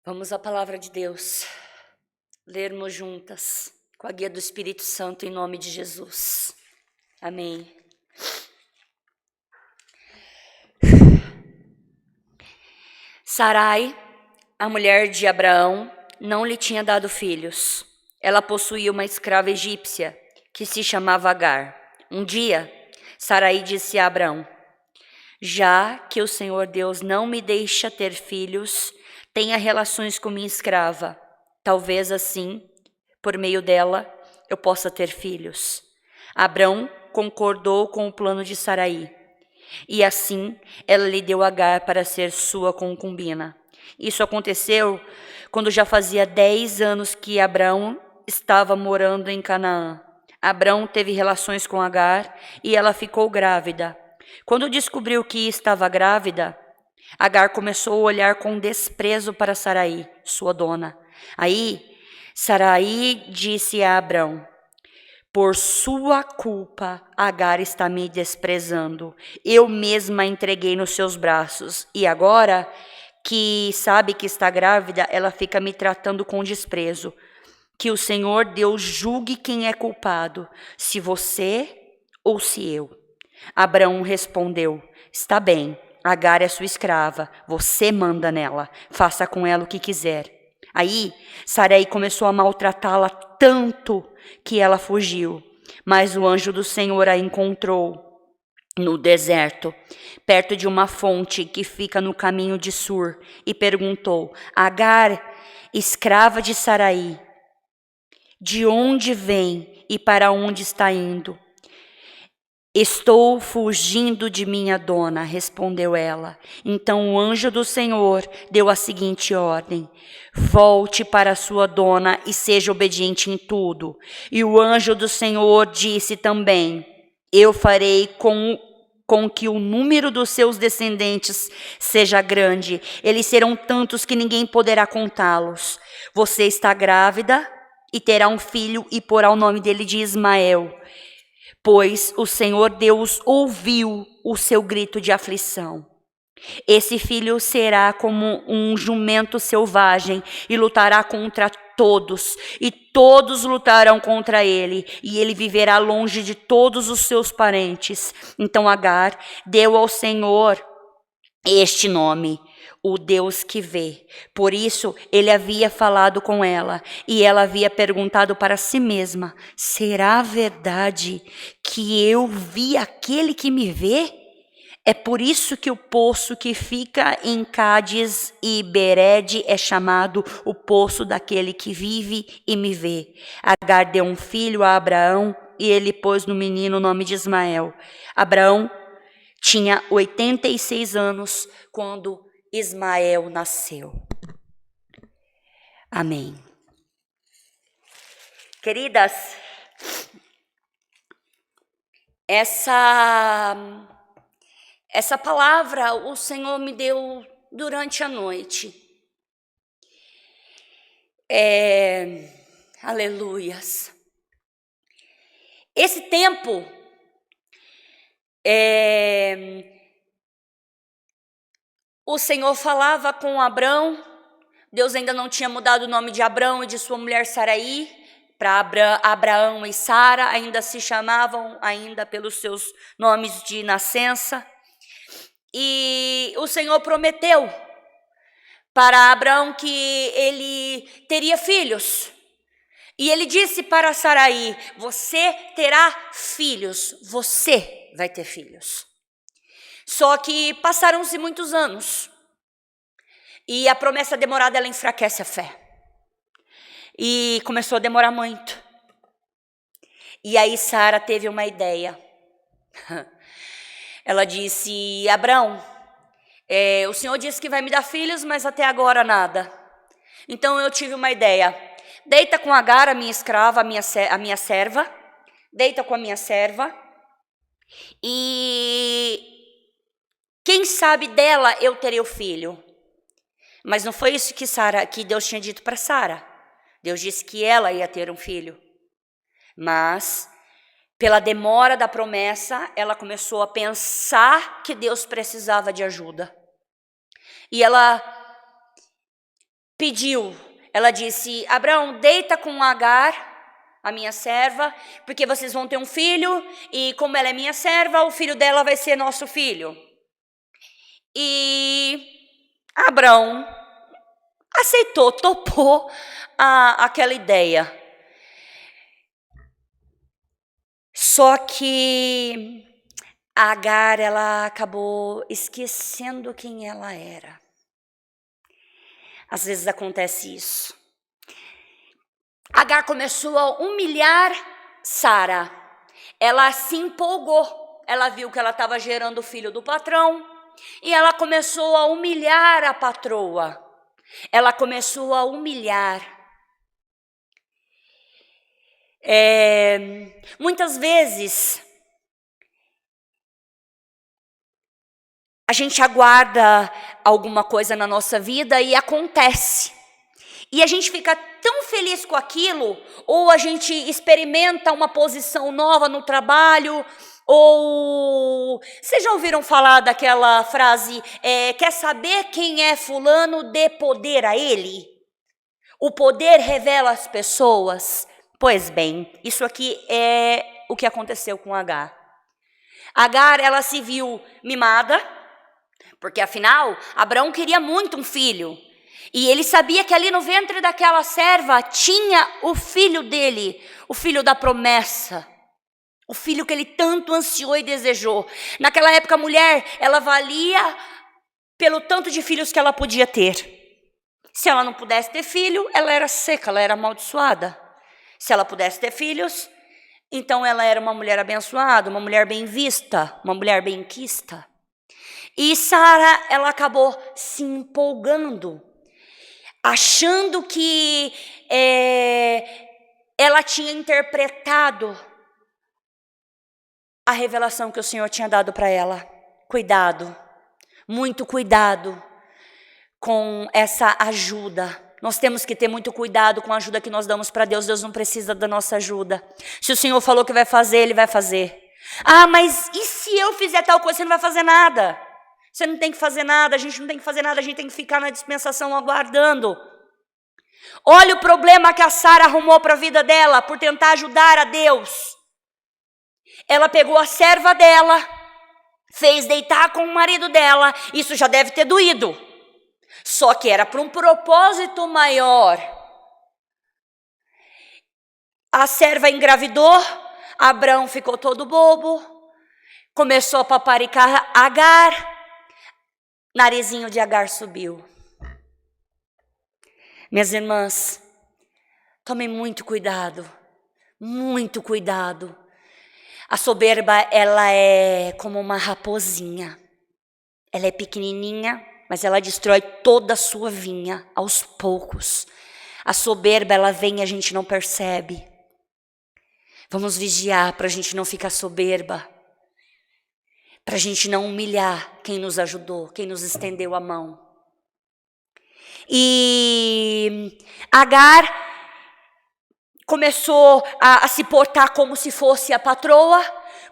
Vamos à palavra de Deus, lermos juntas, com a guia do Espírito Santo, em nome de Jesus. Amém. Sarai, a mulher de Abraão, não lhe tinha dado filhos. Ela possuía uma escrava egípcia, que se chamava Agar. Um dia, Sarai disse a Abraão: já que o Senhor Deus não me deixa ter filhos, tenha relações com minha escrava. Talvez assim, por meio dela, eu possa ter filhos. Abrão concordou com o plano de Sarai, e assim ela lhe deu Agar para ser sua concubina. Isso aconteceu quando já fazia 10 anos que Abrão estava morando em Canaã. Abrão teve relações com Agar e ela ficou grávida. Quando descobriu que estava grávida, Agar começou a olhar com desprezo para Sarai, sua dona. Aí, Sarai disse a Abrão: por sua culpa, Agar está me desprezando. Eu mesma a entreguei nos seus braços. E agora que sabe que está grávida, ela fica me tratando com desprezo. Que o Senhor Deus julgue quem é culpado, se você ou se eu. Abraão respondeu: está bem, Agar é sua escrava, você manda nela, faça com ela o que quiser. Aí, Sarai começou a maltratá-la tanto que ela fugiu, mas o anjo do Senhor a encontrou no deserto, perto de uma fonte que fica no caminho de Sur, e perguntou: Agar, escrava de Sarai, de onde vem e para onde está indo? Estou fugindo de minha dona, respondeu ela. Então o anjo do Senhor deu a seguinte ordem: volte para sua dona e seja obediente em tudo. E o anjo do Senhor disse também: eu farei com que o número dos seus descendentes seja grande. Eles serão tantos que ninguém poderá contá-los. Você está grávida e terá um filho e porá o nome dele de Ismael, pois o Senhor Deus ouviu o seu grito de aflição. Esse filho será como um jumento selvagem e lutará contra todos, e todos lutarão contra ele, e ele viverá longe de todos os seus parentes. Então Agar deu ao Senhor este nome: o Deus que vê. Por isso ele havia falado com ela, e ela havia perguntado para si mesma: será verdade que eu vi aquele que me vê? É por isso que o poço que fica em Cádiz e Bered é chamado o poço daquele que vive e me vê. Agar deu um filho a Abraão, e ele pôs no menino o nome de Ismael. Abraão tinha 86 anos quando Ismael nasceu. Amém. Queridas, essa palavra o Senhor me deu durante a noite. Aleluias. Esse tempo o Senhor falava com Abrão. Deus ainda não tinha mudado o nome de Abrão e de sua mulher Sarai para Abraão e Sara, ainda se chamavam ainda pelos seus nomes de nascença. E o Senhor prometeu para Abraão que ele teria filhos. E ele disse para Sarai: você terá filhos, você vai ter filhos. Só que passaram-se muitos anos, e a promessa demorada, ela enfraquece a fé. E começou a demorar muito. E aí Sara teve uma ideia. Ela disse: Abrão, o Senhor disse que vai me dar filhos, mas até agora nada. Então eu tive uma ideia. Deita com Agar, a minha escrava, a minha serva. Deita com a minha serva. E quem sabe dela eu terei o filho. Mas não foi isso que Deus tinha dito para Sara. Deus disse que ela ia ter um filho. Mas, pela demora da promessa, ela começou a pensar que Deus precisava de ajuda. E ela pediu, ela disse: Abraão, deita com Agar, a minha serva, porque vocês vão ter um filho, e como ela é minha serva, o filho dela vai ser nosso filho. E Abraão aceitou, topou aquela ideia. Só que Agar, ela acabou esquecendo quem ela era. Às vezes acontece isso. Agar começou a humilhar Sara. Ela se empolgou. Ela viu que ela estava gerando o filho do patrão. E ela começou a humilhar a patroa. Ela começou a humilhar. Muitas vezes a gente aguarda alguma coisa na nossa vida e acontece. E a gente fica tão feliz com aquilo, ou a gente experimenta uma posição nova no trabalho, ou... Vocês já ouviram falar daquela frase, quer saber quem é fulano, dê poder a ele? O poder revela as pessoas. Pois bem, isso aqui é o que aconteceu com Agar. Agar, ela se viu mimada, porque afinal, Abraão queria muito um filho. E ele sabia que ali no ventre daquela serva tinha o filho dele, o filho da promessa, o filho que ele tanto ansiou e desejou. Naquela época, a mulher, ela valia pelo tanto de filhos que ela podia ter. Se ela não pudesse ter filho, ela era seca, ela era amaldiçoada. Se ela pudesse ter filhos, então ela era uma mulher abençoada, uma mulher bem vista, uma mulher bem quista. E Sara, ela acabou se empolgando, achando que ela tinha interpretado a revelação que o Senhor tinha dado para ela. Cuidado, muito cuidado com essa ajuda. Nós temos que ter muito cuidado com a ajuda que nós damos para Deus. Deus não precisa da nossa ajuda. Se o Senhor falou que vai fazer, Ele vai fazer. Ah, mas e se eu fizer tal coisa? Você não vai fazer nada. Você não tem que fazer nada, a gente não tem que fazer nada, a gente tem que ficar na dispensação aguardando. Olha o problema que a Sara arrumou para a vida dela por tentar ajudar a Deus. Ela pegou a serva dela, fez deitar com o marido dela, isso já deve ter doído. Só que era para um propósito maior. A serva engravidou, Abraão ficou todo bobo, começou a paparicar Agar. Narizinho de Agar subiu. Minhas irmãs, tomem muito cuidado, muito cuidado. A soberba, ela é como uma raposinha. Ela é pequenininha, mas ela destrói toda a sua vinha aos poucos. A soberba, ela vem e a gente não percebe. Vamos vigiar para a gente não ficar soberba. Para a gente não humilhar quem nos ajudou, quem nos estendeu a mão. E Agar começou a se portar como se fosse a patroa,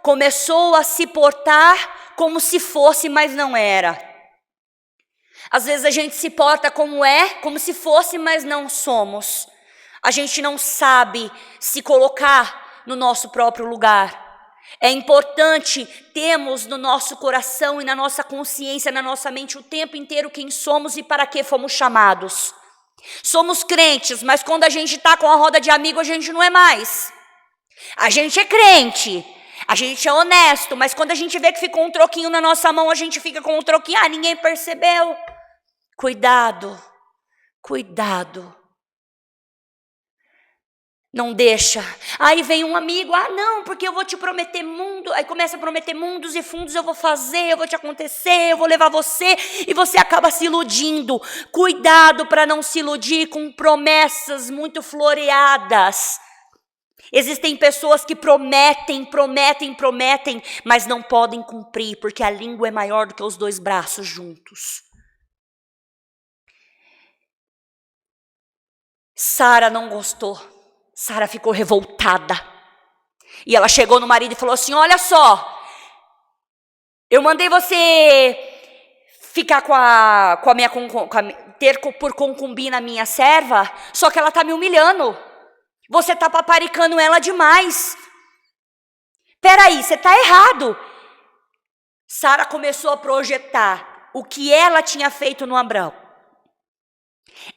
começou a se portar como se fosse, mas não era. Às vezes a gente se porta como se fosse, mas não somos. A gente não sabe se colocar no nosso próprio lugar. É importante termos no nosso coração e na nossa consciência, na nossa mente o tempo inteiro quem somos e para que fomos chamados. Somos crentes, mas quando a gente está com a roda de amigo, a gente não é mais. A gente é crente, a gente é honesto, mas quando a gente vê que ficou um troquinho na nossa mão, a gente fica com um troquinho, ninguém percebeu. Cuidado, cuidado. Não deixa. Aí vem um amigo, não, porque eu vou te prometer mundo. Aí começa a prometer mundos e fundos, eu vou fazer, eu vou te acontecer, eu vou levar você. E você acaba se iludindo. Cuidado para não se iludir com promessas muito floreadas. Existem pessoas que prometem, mas não podem cumprir, porque a língua é maior do que os dois braços juntos. Sara não gostou. Sara ficou revoltada. E ela chegou no marido e falou assim: olha só, eu mandei você ficar ter por concubina a minha serva, só que ela está me humilhando. Você está paparicando ela demais. Peraí, você está errado. Sara começou a projetar o que ela tinha feito no Abrão.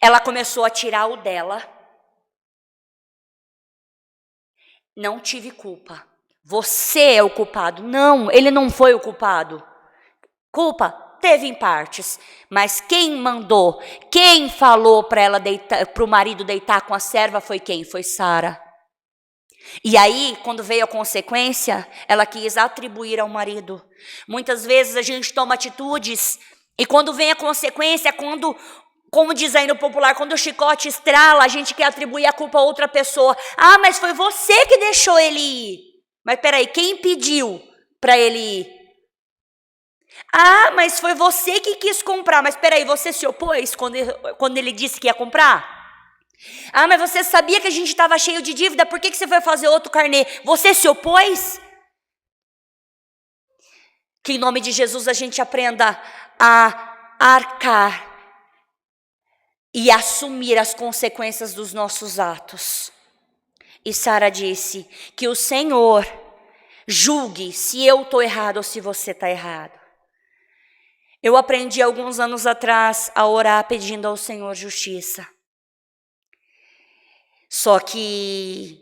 Ela começou a tirar o dela. Não tive culpa. Você é o culpado. Não, ele não foi o culpado. Culpa teve em partes, mas quem mandou, quem falou para o marido deitar com a serva foi quem? Foi Sara. E aí, quando veio a consequência, ela quis atribuir ao marido. Muitas vezes a gente toma atitudes e quando vem a consequência, como diz aí no popular, quando o chicote estrala, a gente quer atribuir a culpa a outra pessoa. Ah, mas foi você que deixou ele ir. Mas peraí, quem pediu para ele ir? Ah, mas foi você que quis comprar. Mas peraí, você se opôs quando ele disse que ia comprar? Ah, mas você sabia que a gente estava cheio de dívida, por que você foi fazer outro carnê? Você se opôs? Que em nome de Jesus a gente aprenda a arcar e assumir as consequências dos nossos atos. E Sara disse que o Senhor julgue se eu estou errado ou se você está errado. Eu aprendi alguns anos atrás a orar pedindo ao Senhor justiça. Só que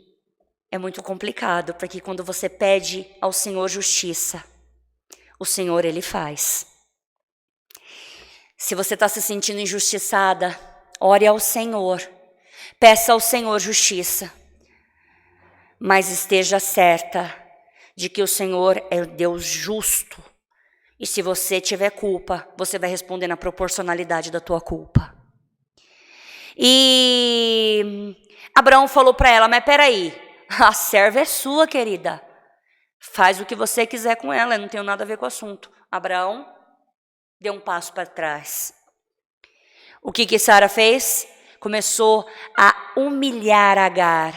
é muito complicado, porque quando você pede ao Senhor justiça, o Senhor, Ele faz. Se você está se sentindo injustiçada, ore ao Senhor, peça ao Senhor justiça. Mas esteja certa de que o Senhor é Deus justo. E se você tiver culpa, você vai responder na proporcionalidade da tua culpa. E Abraão falou para ela, mas peraí, a serva é sua, querida. Faz o que você quiser com ela, eu não tenho nada a ver com o assunto. Abraão deu um passo para trás. O que Sara fez? Começou a humilhar Agar.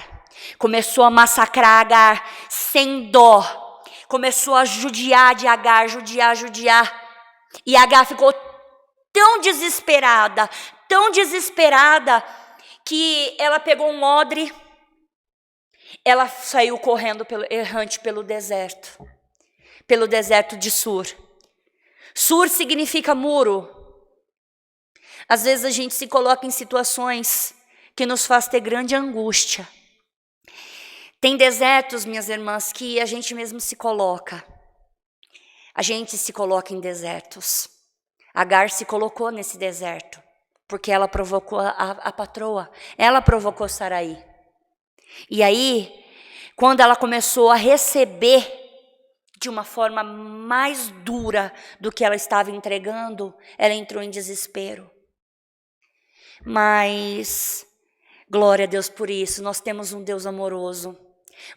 Começou a massacrar Agar sem dó. Começou a judiar de Agar, judiar. E Agar ficou tão desesperada, que ela pegou um odre, ela saiu correndo errante pelo deserto de Sur. Sur significa muro. Às vezes a gente se coloca em situações que nos faz ter grande angústia. Tem desertos, minhas irmãs, que a gente mesmo se coloca. A gente se coloca em desertos. Agar se colocou nesse deserto, porque ela provocou a patroa. Ela provocou Sarai. E aí, quando ela começou a receber de uma forma mais dura do que ela estava entregando, ela entrou em desespero. Mas, glória a Deus por isso, nós temos um Deus amoroso.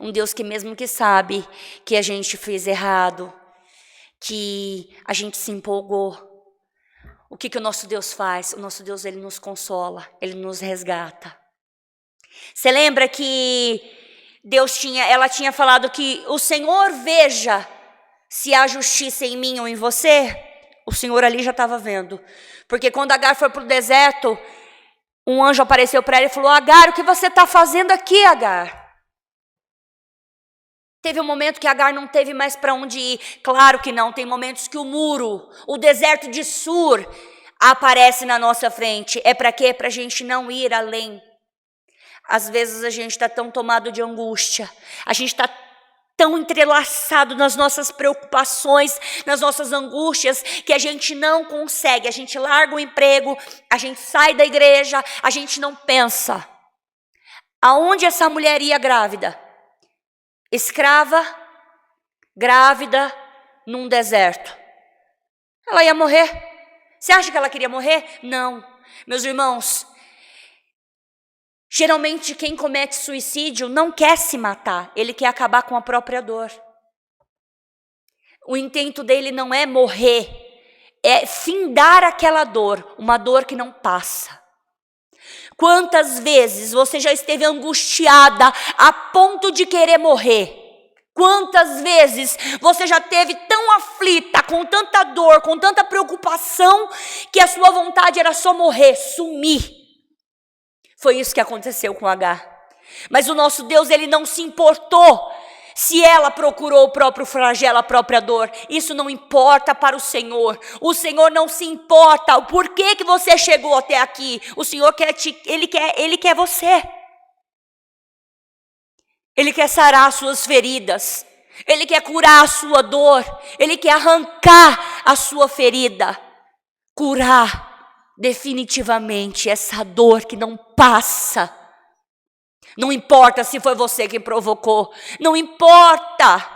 Um Deus que mesmo que sabe que a gente fez errado, que a gente se empolgou, o que o nosso Deus faz? O nosso Deus, Ele nos consola, Ele nos resgata. Você lembra que ela tinha falado que o Senhor veja se há justiça em mim ou em você? O Senhor ali já estava vendo. Porque quando Agar foi para o deserto, um anjo apareceu para ela e falou, Agar, o que você está fazendo aqui, Agar? Teve um momento que Agar não teve mais para onde ir. Claro que não, tem momentos que o muro, o deserto de Sur, aparece na nossa frente. É para quê? Para a gente não ir além. Às vezes a gente está tão tomado de angústia, a gente está tão entrelaçado nas nossas preocupações, nas nossas angústias, que a gente não consegue. A gente larga o emprego, a gente sai da igreja, a gente não pensa. Aonde essa mulher ia grávida? Escrava, grávida, num deserto. Ela ia morrer. Você acha que ela queria morrer? Não. Meus irmãos, geralmente quem comete suicídio não quer se matar, ele quer acabar com a própria dor. O intento dele não é morrer, é findar aquela dor, uma dor que não passa. Quantas vezes você já esteve angustiada a ponto de querer morrer? Quantas vezes você já esteve tão aflita, com tanta dor, com tanta preocupação, que a sua vontade era só morrer, sumir. Foi isso que aconteceu com Agar. Mas o nosso Deus, ele não se importou se ela procurou o próprio flagelo, a própria dor. Isso não importa para o Senhor. O Senhor não se importa o porquê que você chegou até aqui. O Senhor Ele quer você. Ele quer sarar as suas feridas. Ele quer curar a sua dor. Ele quer arrancar a sua ferida. Curar definitivamente essa dor que não passa. Não importa se foi você que provocou. Não importa.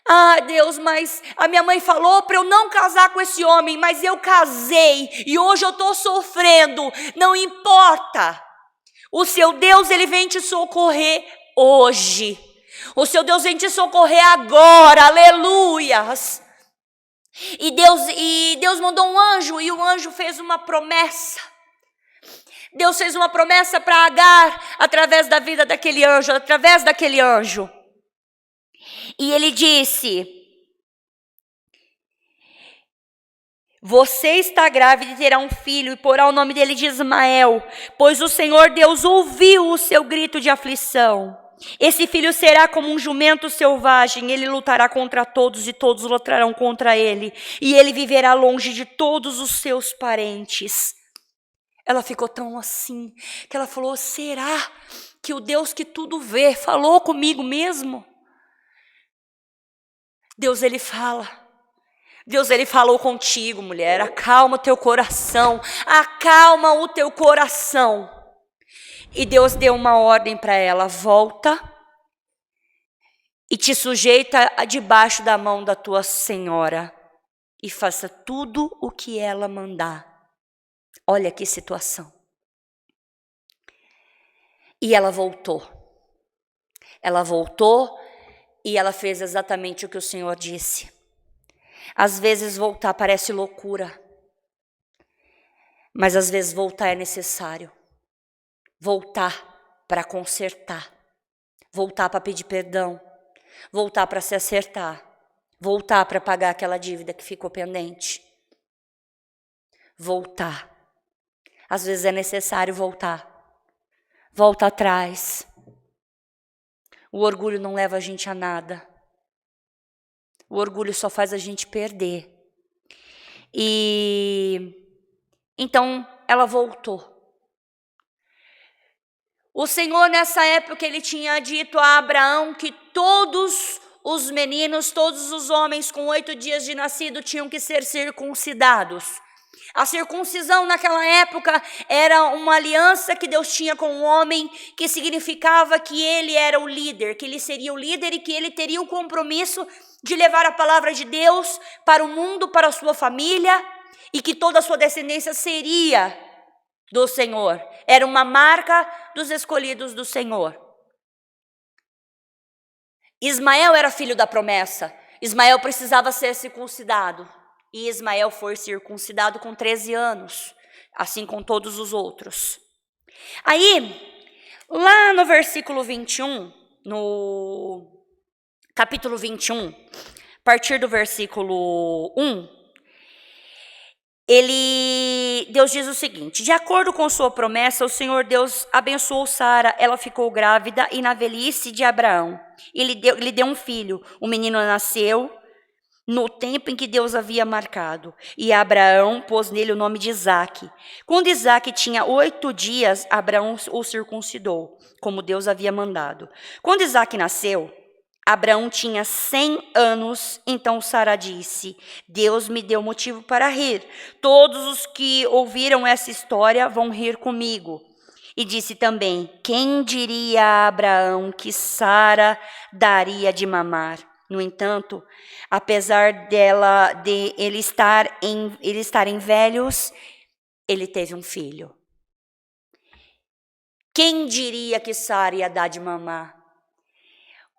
Ah, Deus, mas a minha mãe falou para eu não casar com esse homem, mas eu casei e hoje eu estou sofrendo. Não importa. O seu Deus, ele vem te socorrer hoje. O seu Deus vem te socorrer agora. Aleluias. E Deus mandou um anjo e o anjo fez uma promessa. Deus fez uma promessa para Agar através da vida daquele anjo, através daquele anjo. E ele disse: você está grávida e terá um filho, e porá o nome dele de Ismael, pois o Senhor Deus ouviu o seu grito de aflição. Esse filho será como um jumento selvagem, ele lutará contra todos e todos lutarão contra ele, e ele viverá longe de todos os seus parentes. Ela ficou tão assim, que ela falou: será que o Deus que tudo vê falou comigo mesmo? Deus, ele fala. Deus, ele falou contigo, mulher. Acalma o teu coração. Acalma o teu coração. E Deus deu uma ordem para ela: volta e te sujeita debaixo da mão da tua senhora e faça tudo o que ela mandar. Olha que situação. E ela voltou. Ela voltou e ela fez exatamente o que o Senhor disse. Às vezes voltar parece loucura, mas às vezes voltar é necessário. Voltar para consertar, voltar para pedir perdão, voltar para se acertar, voltar para pagar aquela dívida que ficou pendente. Voltar. Às vezes é necessário voltar. Volta atrás. O orgulho não leva a gente a nada. O orgulho só faz a gente perder. E então ela voltou. O Senhor, nessa época, ele tinha dito a Abraão que todos os meninos, todos os homens com 8 dias de nascido tinham que ser circuncidados. A circuncisão naquela época era uma aliança que Deus tinha com o homem, que significava que ele era o líder, que ele seria o líder e que ele teria o compromisso de levar a palavra de Deus para o mundo, para a sua família, e que toda a sua descendência seria do Senhor. Era uma marca dos escolhidos do Senhor. Ismael era filho da promessa. Ismael precisava ser circuncidado. E Ismael foi circuncidado com 13 anos, assim com todos os outros. Aí, lá no versículo 21, no capítulo 21, a partir do versículo 1, Deus diz o seguinte: de acordo com sua promessa, o Senhor Deus abençoou Sara, ela ficou grávida e na velhice de Abraão. Ele deu um filho, o menino nasceu no tempo em que Deus havia marcado, e Abraão pôs nele o nome de Isaque. Quando Isaque tinha 8 dias, Abraão o circuncidou, como Deus havia mandado. Quando Isaque nasceu, Abraão tinha 100 anos, então Sara disse: Deus me deu motivo para rir. Todos os que ouviram essa história vão rir comigo. E disse também: quem diria a Abraão que Sara daria de mamar? No entanto, apesar de eles estarem velhos, ele teve um filho. Quem diria que Sara ia dar de mamar?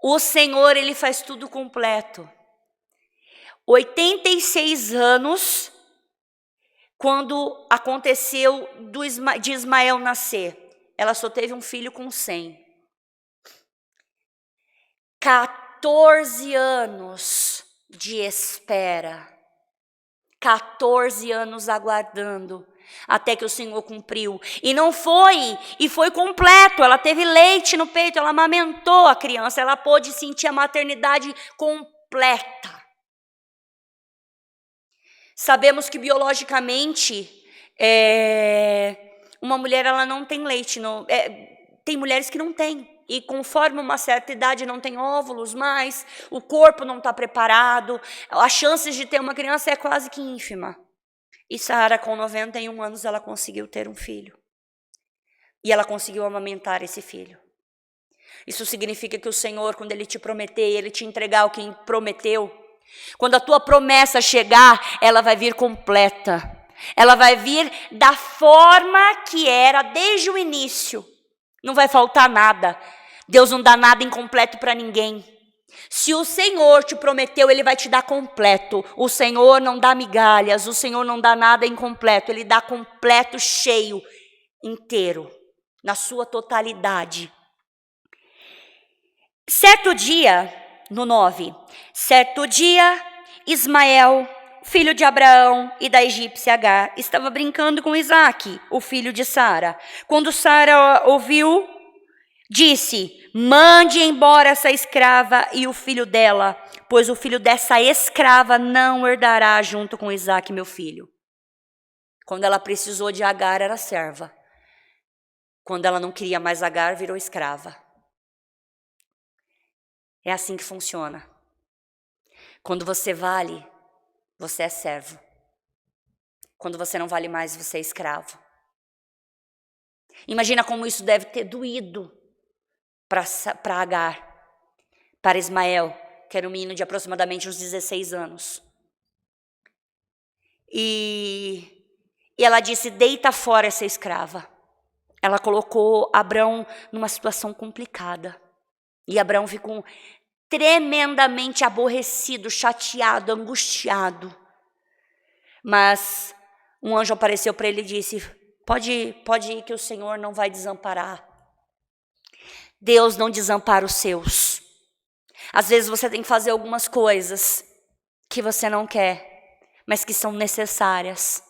O Senhor, ele faz tudo completo. 86 anos, quando aconteceu de Ismael nascer, ela só teve um filho com 100. 14 anos de espera. 14 anos aguardando, até que o Senhor cumpriu. E não foi, e foi completo. Ela teve leite no peito, ela amamentou a criança, ela pôde sentir a maternidade completa. Sabemos que biologicamente, uma mulher ela não tem leite. Tem mulheres que não têm. E conforme uma certa idade não tem óvulos mais, o corpo não está preparado, as chances de ter uma criança é quase que ínfima. E Sara, com 91 anos, ela conseguiu ter um filho. E ela conseguiu amamentar esse filho. Isso significa que o Senhor, quando Ele te prometer, Ele te entregar o que prometeu, quando a tua promessa chegar, ela vai vir completa. Ela vai vir da forma que era desde o início. Não vai faltar nada. Deus não dá nada incompleto para ninguém. Se o Senhor te prometeu, Ele vai te dar completo. O Senhor não dá migalhas, o Senhor não dá nada incompleto. Ele dá completo, cheio, inteiro, na sua totalidade. Certo dia, no 9, certo dia, Ismael, filho de Abraão e da egípcia Agar, estava brincando com Isaque, o filho de Sara. Quando Sara ouviu, disse: mande embora essa escrava e o filho dela, pois o filho dessa escrava não herdará junto com Isaque, meu filho. Quando ela precisou de Agar, era serva. Quando ela não queria mais Agar, virou escrava. É assim que funciona. Quando você vale, você é servo. Quando você não vale mais, você é escravo. Imagina como isso deve ter doído para Agar, para Ismael, que era um menino de aproximadamente uns 16 anos. E ela disse: deita fora essa escrava. Ela colocou Abrão numa situação complicada. E Abrão ficou tremendamente aborrecido, chateado, angustiado. Mas um anjo apareceu para ele e disse: pode ir que o Senhor não vai desamparar. Deus não desampara os seus. Às vezes você tem que fazer algumas coisas que você não quer, mas que são necessárias.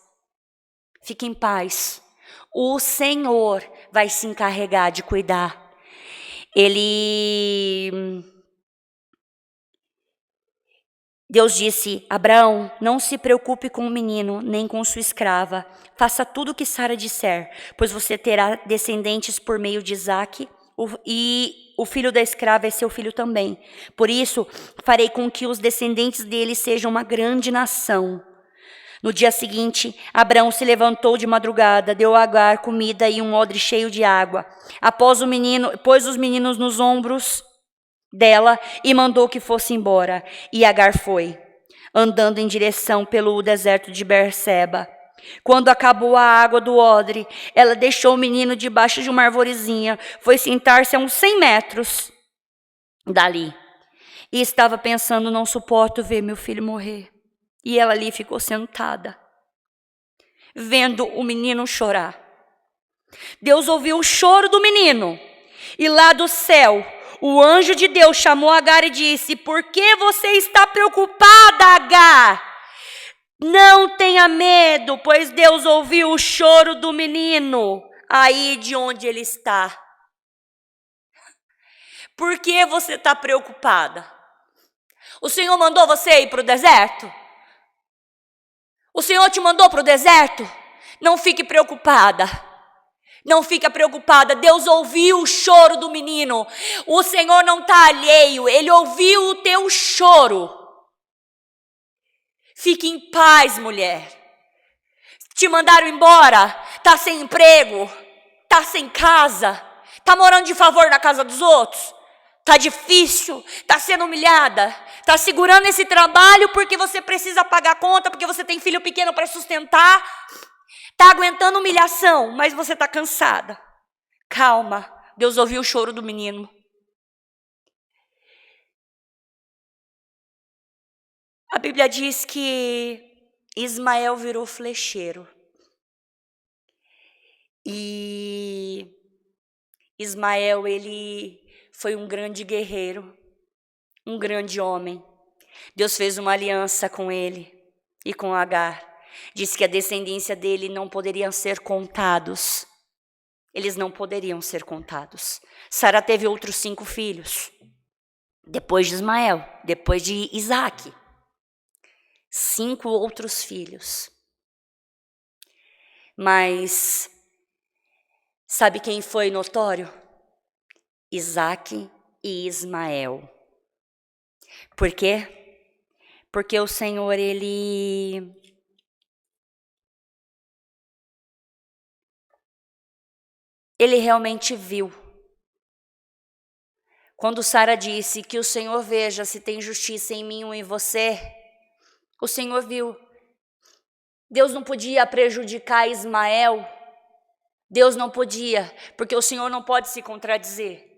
Fique em paz. O Senhor vai se encarregar de cuidar. Deus disse: Abraão, não se preocupe com o menino, nem com sua escrava. Faça tudo o que Sara disser, pois você terá descendentes por meio de Isaque, e o filho da escrava é seu filho também. Por isso, farei com que os descendentes dele sejam uma grande nação. No dia seguinte, Abraão se levantou de madrugada, deu a Agar comida e um odre cheio de água. Pôs os meninos nos ombros dela e mandou que fosse embora. E Agar foi, andando em direção pelo deserto de Berseba. Quando acabou a água do odre, ela deixou o menino debaixo de uma arvorezinha, foi sentar-se a uns 100 metros dali. E estava pensando: não suporto ver meu filho morrer. E ela ali ficou sentada, vendo o menino chorar. Deus ouviu o choro do menino. E lá do céu, o anjo de Deus chamou Agar e disse: por que você está preocupada, Agar? Não tenha medo, pois Deus ouviu o choro do menino aí de onde ele está. Por que você está preocupada? O Senhor mandou você ir para o deserto? O Senhor te mandou para o deserto? Não fique preocupada. Não fica preocupada. Deus ouviu o choro do menino. O Senhor não está alheio. Ele ouviu o teu choro. Fique em paz, mulher. Te mandaram embora. Está sem emprego. Está sem casa. Está morando de favor na casa dos outros. Está difícil. Está sendo humilhada. Está segurando esse trabalho porque você precisa pagar a conta, porque você tem filho pequeno para sustentar. Está aguentando humilhação, mas você está cansada. Calma, Deus ouviu o choro do menino. A Bíblia diz que Ismael virou flecheiro. E Ismael, ele foi um grande guerreiro. um grande homem. Deus fez uma aliança com ele e com Agar. Disse que a descendência dele não poderiam ser contados. Eles não poderiam ser contados. Sara teve outros 5 filhos. Depois de Ismael, depois de Isaque. 5 outros filhos. Mas sabe quem foi notório? Isaque e Ismael. Por quê? Porque o Senhor, Ele realmente viu. Quando Sara disse que o Senhor veja se tem justiça em mim ou em você, o Senhor viu. Deus não podia prejudicar Ismael. Deus não podia, porque o Senhor não pode se contradizer.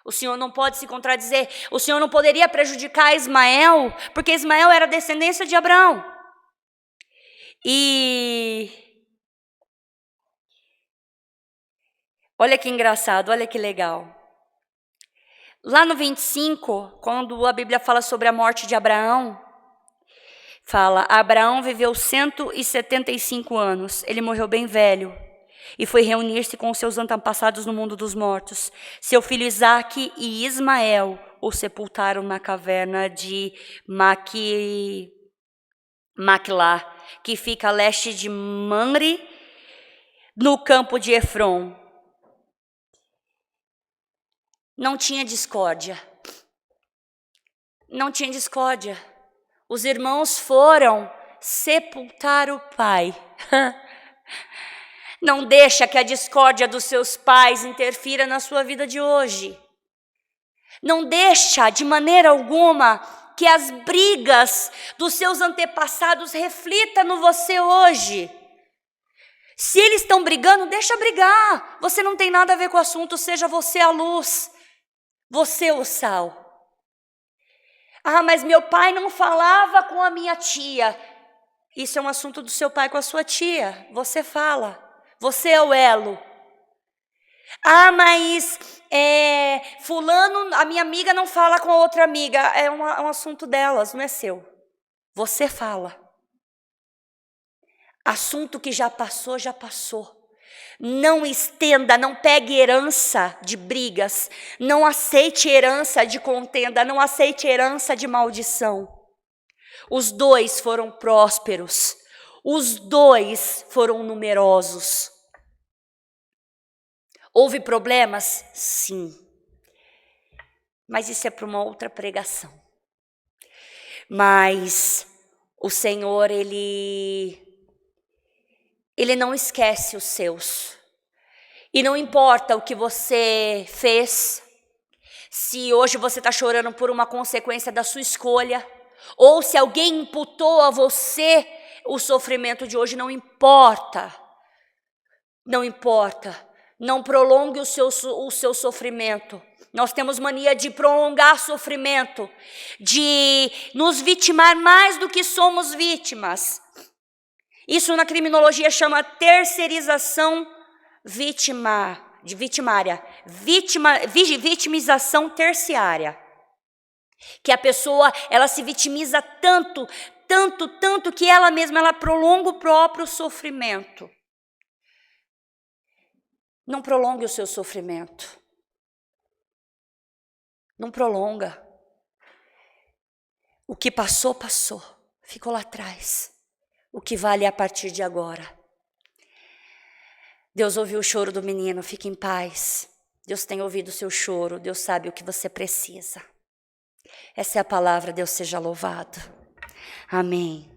O Senhor não pode se contradizer. O Senhor não poderia prejudicar Ismael, porque Ismael era descendência de Abraão. E olha que engraçado, olha que legal. Lá no 25, quando a Bíblia fala sobre a morte de Abraão, fala: Abraão viveu 175 anos, ele morreu bem velho e foi reunir-se com seus antepassados no mundo dos mortos. Seu filho Isaque e Ismael o sepultaram na caverna de Maquilá, que fica a leste de Mamre, no campo de Efron. Não tinha discórdia. Não tinha discórdia. Os irmãos foram sepultar o pai. Não deixa que a discórdia dos seus pais interfira na sua vida de hoje. Não deixa de maneira alguma que as brigas dos seus antepassados reflitam no você hoje. Se eles estão brigando, deixa brigar. Você não tem nada a ver com o assunto, seja você a luz. Você o sal. Ah, mas meu pai não falava com a minha tia. Isso é um assunto do seu pai com a sua tia. Você fala. Você é o elo. Ah, mas fulano, a minha amiga não fala com a outra amiga. É um assunto delas, não é seu. Você fala. Assunto que já passou, já passou. Não estenda, não pegue herança de brigas. Não aceite herança de contenda. Não aceite herança de maldição. Os 2 foram prósperos. Os 2 foram numerosos. Houve problemas? Sim. Mas isso é para uma outra pregação. Mas o Senhor, Ele não esquece os seus. E não importa o que você fez, se hoje você está chorando por uma consequência da sua escolha, ou se alguém imputou a você o sofrimento de hoje, não importa. Não importa. Não prolongue o seu sofrimento. Nós temos mania de prolongar sofrimento, de nos vitimar mais do que somos vítimas. Isso na criminologia chama terceirização vitimária. Vitimização terciária. Que a pessoa, ela se vitimiza tanto que ela mesma, ela prolonga o próprio sofrimento. Não prolongue o seu sofrimento. Não prolonga. O que passou, passou. Ficou lá atrás. O que vale é a partir de agora. Deus ouviu o choro do menino, fique em paz. Deus tem ouvido o seu choro, Deus sabe o que você precisa. Essa é a palavra, Deus seja louvado. Amém.